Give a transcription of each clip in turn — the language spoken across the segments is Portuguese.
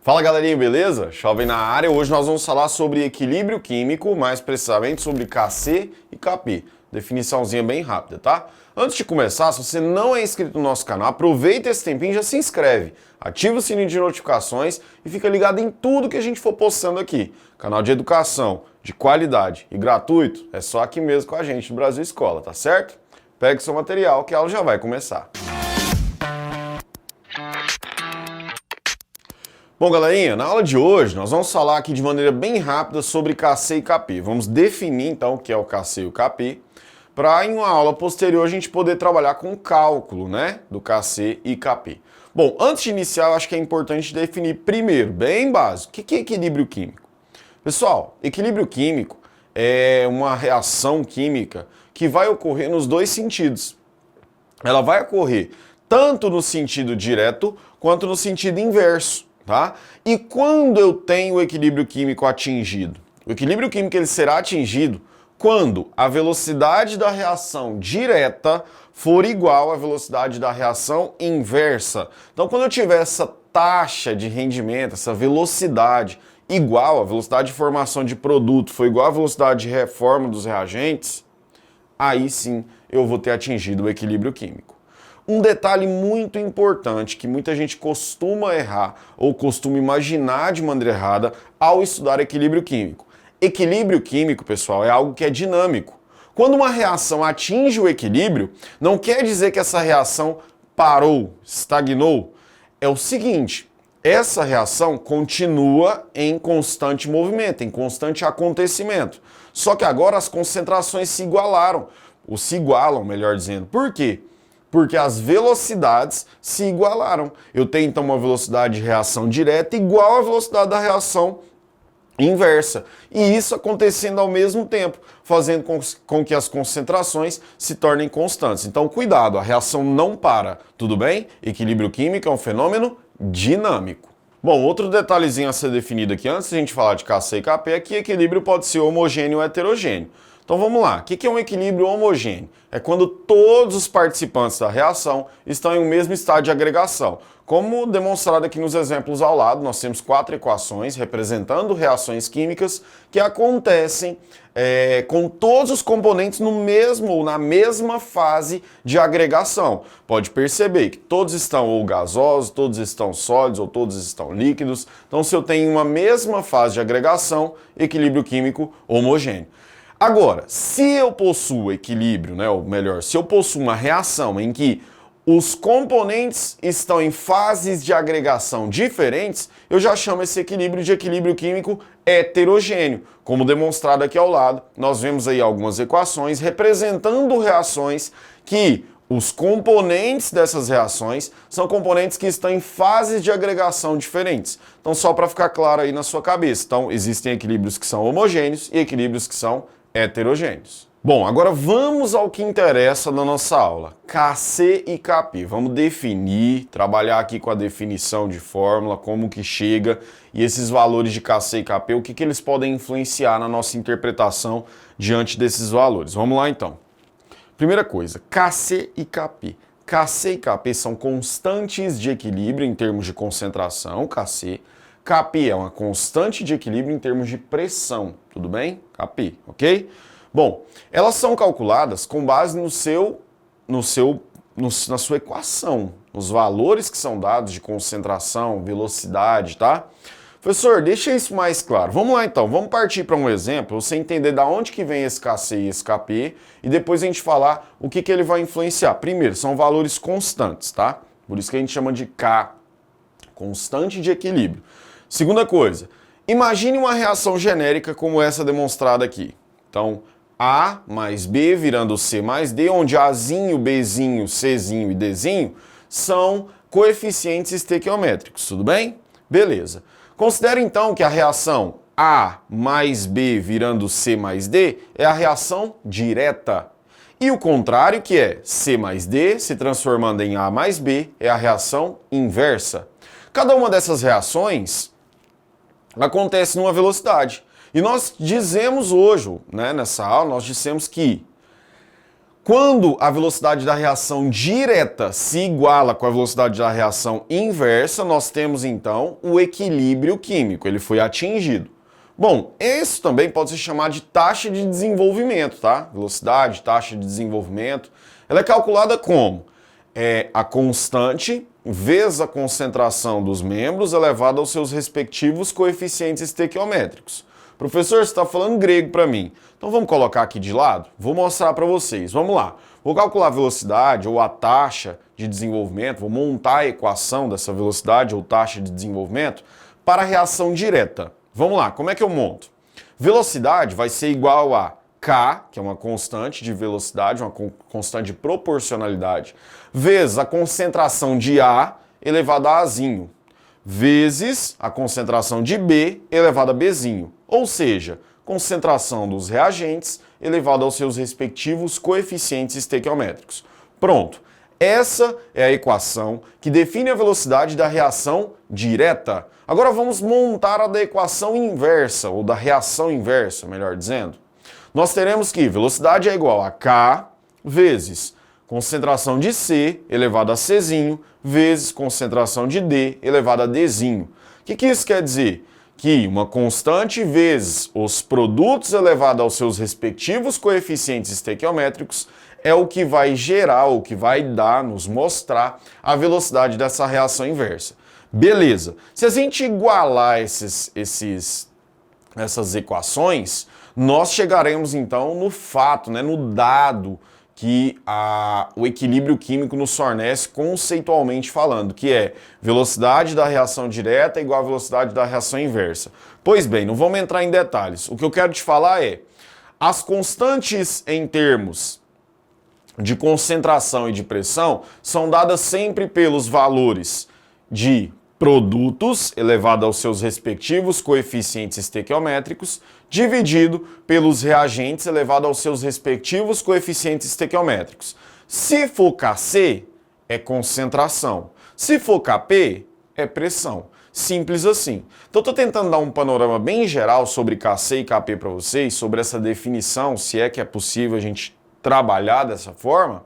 Fala galerinha, beleza? Jovem na área. Hoje nós vamos falar sobre equilíbrio químico, mais precisamente sobre Kc e Kp. Definiçãozinha bem rápida, tá? Antes de começar, se você não é inscrito no nosso canal, aproveita esse tempinho e já se inscreve. Ativa o sininho de notificações e fica ligado em tudo que a gente for postando aqui. Canal de educação, de qualidade e gratuito, é só aqui mesmo com a gente do Brasil Escola, tá certo? Pegue seu material que a aula já vai começar. Bom, galerinha, na aula de hoje nós vamos falar aqui de maneira bem rápida sobre Kc e Kp. Vamos definir então o que é o Kc e o Kp, para em uma aula posterior a gente poder trabalhar com o cálculo, né, do Kc e Kp. Bom, antes de iniciar, eu acho que é importante definir primeiro, bem básico, o que é equilíbrio químico? Pessoal, equilíbrio químico é uma reação química que vai ocorrer nos dois sentidos. Ela vai ocorrer tanto no sentido direto quanto no sentido inverso. Tá? E quando eu tenho o equilíbrio químico atingido? O equilíbrio químico ele será atingido quando a velocidade da reação direta for igual à velocidade da reação inversa. Então, quando eu tiver essa taxa de rendimento, essa velocidade igual, a velocidade de formação de produto for igual à velocidade de reforma dos reagentes, aí sim eu vou ter atingido o equilíbrio químico. Um detalhe muito importante que muita gente costuma errar ou costuma imaginar de maneira errada ao estudar equilíbrio químico. Equilíbrio químico, pessoal, é algo que é dinâmico. Quando uma reação atinge o equilíbrio, não quer dizer que essa reação parou, estagnou. É o seguinte, essa reação continua em constante movimento, em constante acontecimento. Só que agora as concentrações se igualaram, ou se igualam, melhor dizendo. Por quê? Porque as velocidades se igualaram. Eu tenho então uma velocidade de reação direta igual à velocidade da reação inversa. E isso acontecendo ao mesmo tempo, fazendo com que as concentrações se tornem constantes. Então, cuidado, a reação não para, tudo bem? Equilíbrio químico é um fenômeno dinâmico. Bom, outro detalhezinho a ser definido aqui, antes de a gente falar de Kc e Kp, é que equilíbrio pode ser homogêneo ou heterogêneo. Então vamos lá, o que é um equilíbrio homogêneo? É quando todos os participantes da reação estão em um mesmo estado de agregação. Como demonstrado aqui nos exemplos ao lado, nós temos 4 equações representando reações químicas que acontecem com todos os componentes no mesmo ou na mesma fase de agregação. Pode perceber que todos estão ou gasosos, todos estão sólidos ou todos estão líquidos. Então se eu tenho uma mesma fase de agregação, equilíbrio químico homogêneo. Agora, se eu possuo equilíbrio, né, ou melhor, se eu possuo uma reação em que os componentes estão em fases de agregação diferentes, eu já chamo esse equilíbrio de equilíbrio químico heterogêneo. Como demonstrado aqui ao lado, nós vemos aí algumas equações representando reações que os componentes dessas reações são componentes que estão em fases de agregação diferentes. Então, só para ficar claro aí na sua cabeça. Então, existem equilíbrios que são homogêneos e equilíbrios que são heterogêneos. Bom, agora vamos ao que interessa na nossa aula. Kc e Kp. Vamos definir, trabalhar aqui com a definição de fórmula, como que chega e esses valores de Kc e Kp, o que eles podem influenciar na nossa interpretação diante desses valores. Vamos lá então. Primeira coisa, Kc e Kp. Kc e Kp são constantes de equilíbrio em termos de concentração, Kc. Kp é uma constante de equilíbrio em termos de pressão, tudo bem? Kp, ok? Bom, elas são calculadas com base na sua equação, os valores que são dados de concentração, velocidade, tá? Professor, deixa isso mais claro. Vamos lá então, vamos partir para um exemplo, você entender da onde que vem esse Kc e esse Kp, e depois a gente falar o que ele vai influenciar. Primeiro, são valores constantes, tá? Por isso que a gente chama de K, constante de equilíbrio. Segunda coisa, imagine uma reação genérica como essa demonstrada aqui. Então, A mais B virando C mais D, onde Azinho, Bzinho, Czinho e Dzinho são coeficientes estequiométricos, tudo bem? Beleza. Considere então que a reação A mais B virando C mais D é a reação direta. E o contrário, que é C mais D se transformando em A mais B, é a reação inversa. Cada uma dessas reações acontece numa velocidade. E nós dizemos hoje, né, nessa aula, nós dissemos que Quando a velocidade da reação direta se iguala com a velocidade da reação inversa, nós temos então o equilíbrio químico, ele foi atingido. Bom, isso também pode se chamar de taxa de desenvolvimento, tá? Velocidade, taxa de desenvolvimento. Ela é calculada como? É a constante vezes a concentração dos membros elevada aos seus respectivos coeficientes estequiométricos. Professor, você está falando grego para mim. Então vamos colocar aqui de lado? Vou mostrar para vocês. Vamos lá. Vou calcular a velocidade ou a taxa de desenvolvimento, vou montar a equação dessa velocidade ou taxa de desenvolvimento para a reação direta. Vamos lá, como é que eu monto? Velocidade vai ser igual a K, que é uma constante de velocidade, uma constante de proporcionalidade, vezes a concentração de A elevado a Azinho, vezes a concentração de B elevado a Bzinho. Ou seja, concentração dos reagentes elevado aos seus respectivos coeficientes estequiométricos. Pronto. Essa é a equação que define a velocidade da reação direta. Agora vamos montar a da equação inversa, ou da reação inversa, melhor dizendo. Nós teremos que velocidade é igual a K vezes concentração de C elevado a Czinho vezes concentração de D elevado a Dzinho. O que isso quer dizer? Que uma constante vezes os produtos elevado aos seus respectivos coeficientes estequiométricos é o que vai gerar, o que vai dar, nos mostrar a velocidade dessa reação inversa. Beleza. Se a gente igualar essas equações, nós chegaremos então no fato, no dado que o equilíbrio químico nos fornece conceitualmente falando, que é velocidade da reação direta igual a velocidade da reação inversa. Pois bem, não vamos entrar em detalhes. O que eu quero te falar é, as constantes em termos de concentração e de pressão são dadas sempre pelos valores de produtos elevado aos seus respectivos coeficientes estequiométricos dividido pelos reagentes elevado aos seus respectivos coeficientes estequiométricos. Se for Kc, é concentração. Se for Kp, é pressão. Simples assim. Então estou tentando dar um panorama bem geral sobre Kc e Kp para vocês, sobre essa definição, se é que é possível a gente trabalhar dessa forma.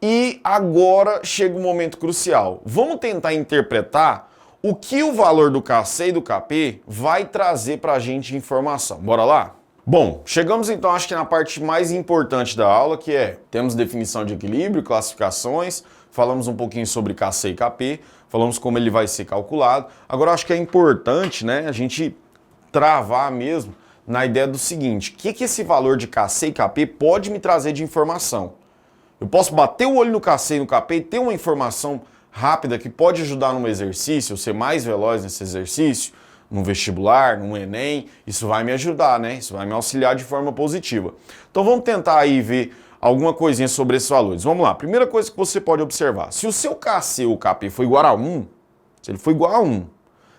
E agora chega um momento crucial. Vamos tentar interpretar o que o valor do Kc e do Kp vai trazer para a gente de informação. Bora lá? Bom, chegamos então acho que na parte mais importante da aula, que é, temos definição de equilíbrio, classificações, falamos um pouquinho sobre Kc e Kp, falamos como ele vai ser calculado. Agora acho que é importante, a gente travar mesmo na ideia do seguinte, o que esse valor de Kc e Kp pode me trazer de informação? Eu posso bater o olho no Kc e no Kp e ter uma informação rápida que pode ajudar num exercício, eu ser mais veloz nesse exercício, num vestibular, num Enem, isso vai me ajudar, Isso vai me auxiliar de forma positiva. Então vamos tentar aí ver alguma coisinha sobre esses valores. Vamos lá, primeira coisa que você pode observar, se o seu Kc ou Kp for igual a 1, se ele for igual a 1, o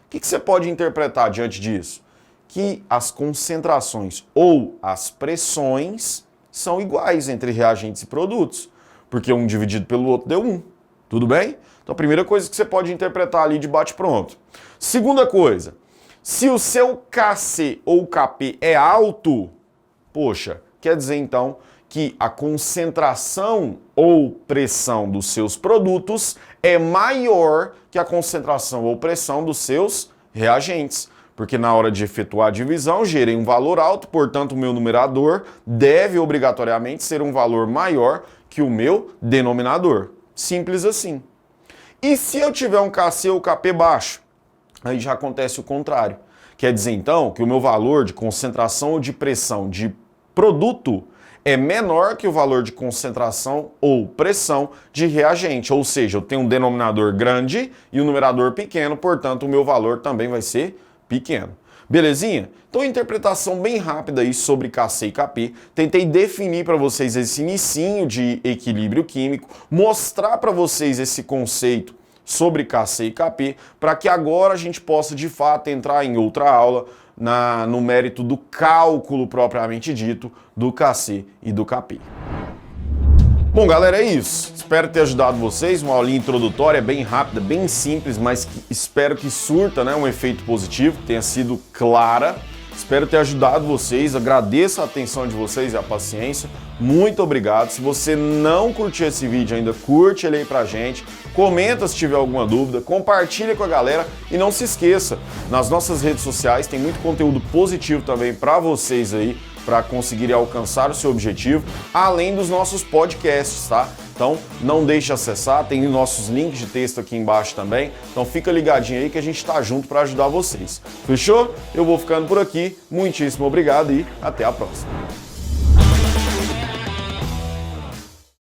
que você pode interpretar diante disso? Que as concentrações ou as pressões são iguais entre reagentes e produtos, porque um dividido pelo outro deu 1. Tudo bem? Então a primeira coisa que você pode interpretar ali de bate-pronto. Segunda coisa, se o seu Kc ou Kp é alto, poxa, quer dizer então que a concentração ou pressão dos seus produtos é maior que a concentração ou pressão dos seus reagentes. Porque na hora de efetuar a divisão, gerei um valor alto, portanto o meu numerador deve obrigatoriamente ser um valor maior que o meu denominador. Simples assim. E se eu tiver um Kc ou Kp baixo? Aí já acontece o contrário. Quer dizer então que o meu valor de concentração ou de pressão de produto é menor que o valor de concentração ou pressão de reagente. Ou seja, eu tenho um denominador grande e um numerador pequeno, portanto o meu valor também vai ser pequeno. Belezinha? Então, interpretação bem rápida aí sobre Kc e Kp. Tentei definir para vocês esse inicinho de equilíbrio químico, mostrar para vocês esse conceito sobre Kc e Kp, para que agora a gente possa de fato entrar em outra aula no mérito do cálculo propriamente dito do Kc e do Kp. Bom, galera, é isso. Espero ter ajudado vocês. Uma aulinha introdutória bem rápida, bem simples, mas espero que surta um efeito positivo, que tenha sido clara. Espero ter ajudado vocês, agradeço a atenção de vocês e a paciência. Muito obrigado. Se você não curtiu esse vídeo ainda, curte ele aí pra gente, comenta se tiver alguma dúvida, compartilha com a galera e não se esqueça, nas nossas redes sociais tem muito conteúdo positivo também para vocês aí, para conseguirem alcançar o seu objetivo, além dos nossos podcasts, tá? Então não deixe de acessar, tem nossos links de texto aqui embaixo também, então fica ligadinho aí que a gente tá junto para ajudar vocês. Fechou? Eu vou ficando por aqui, muitíssimo obrigado e até a próxima.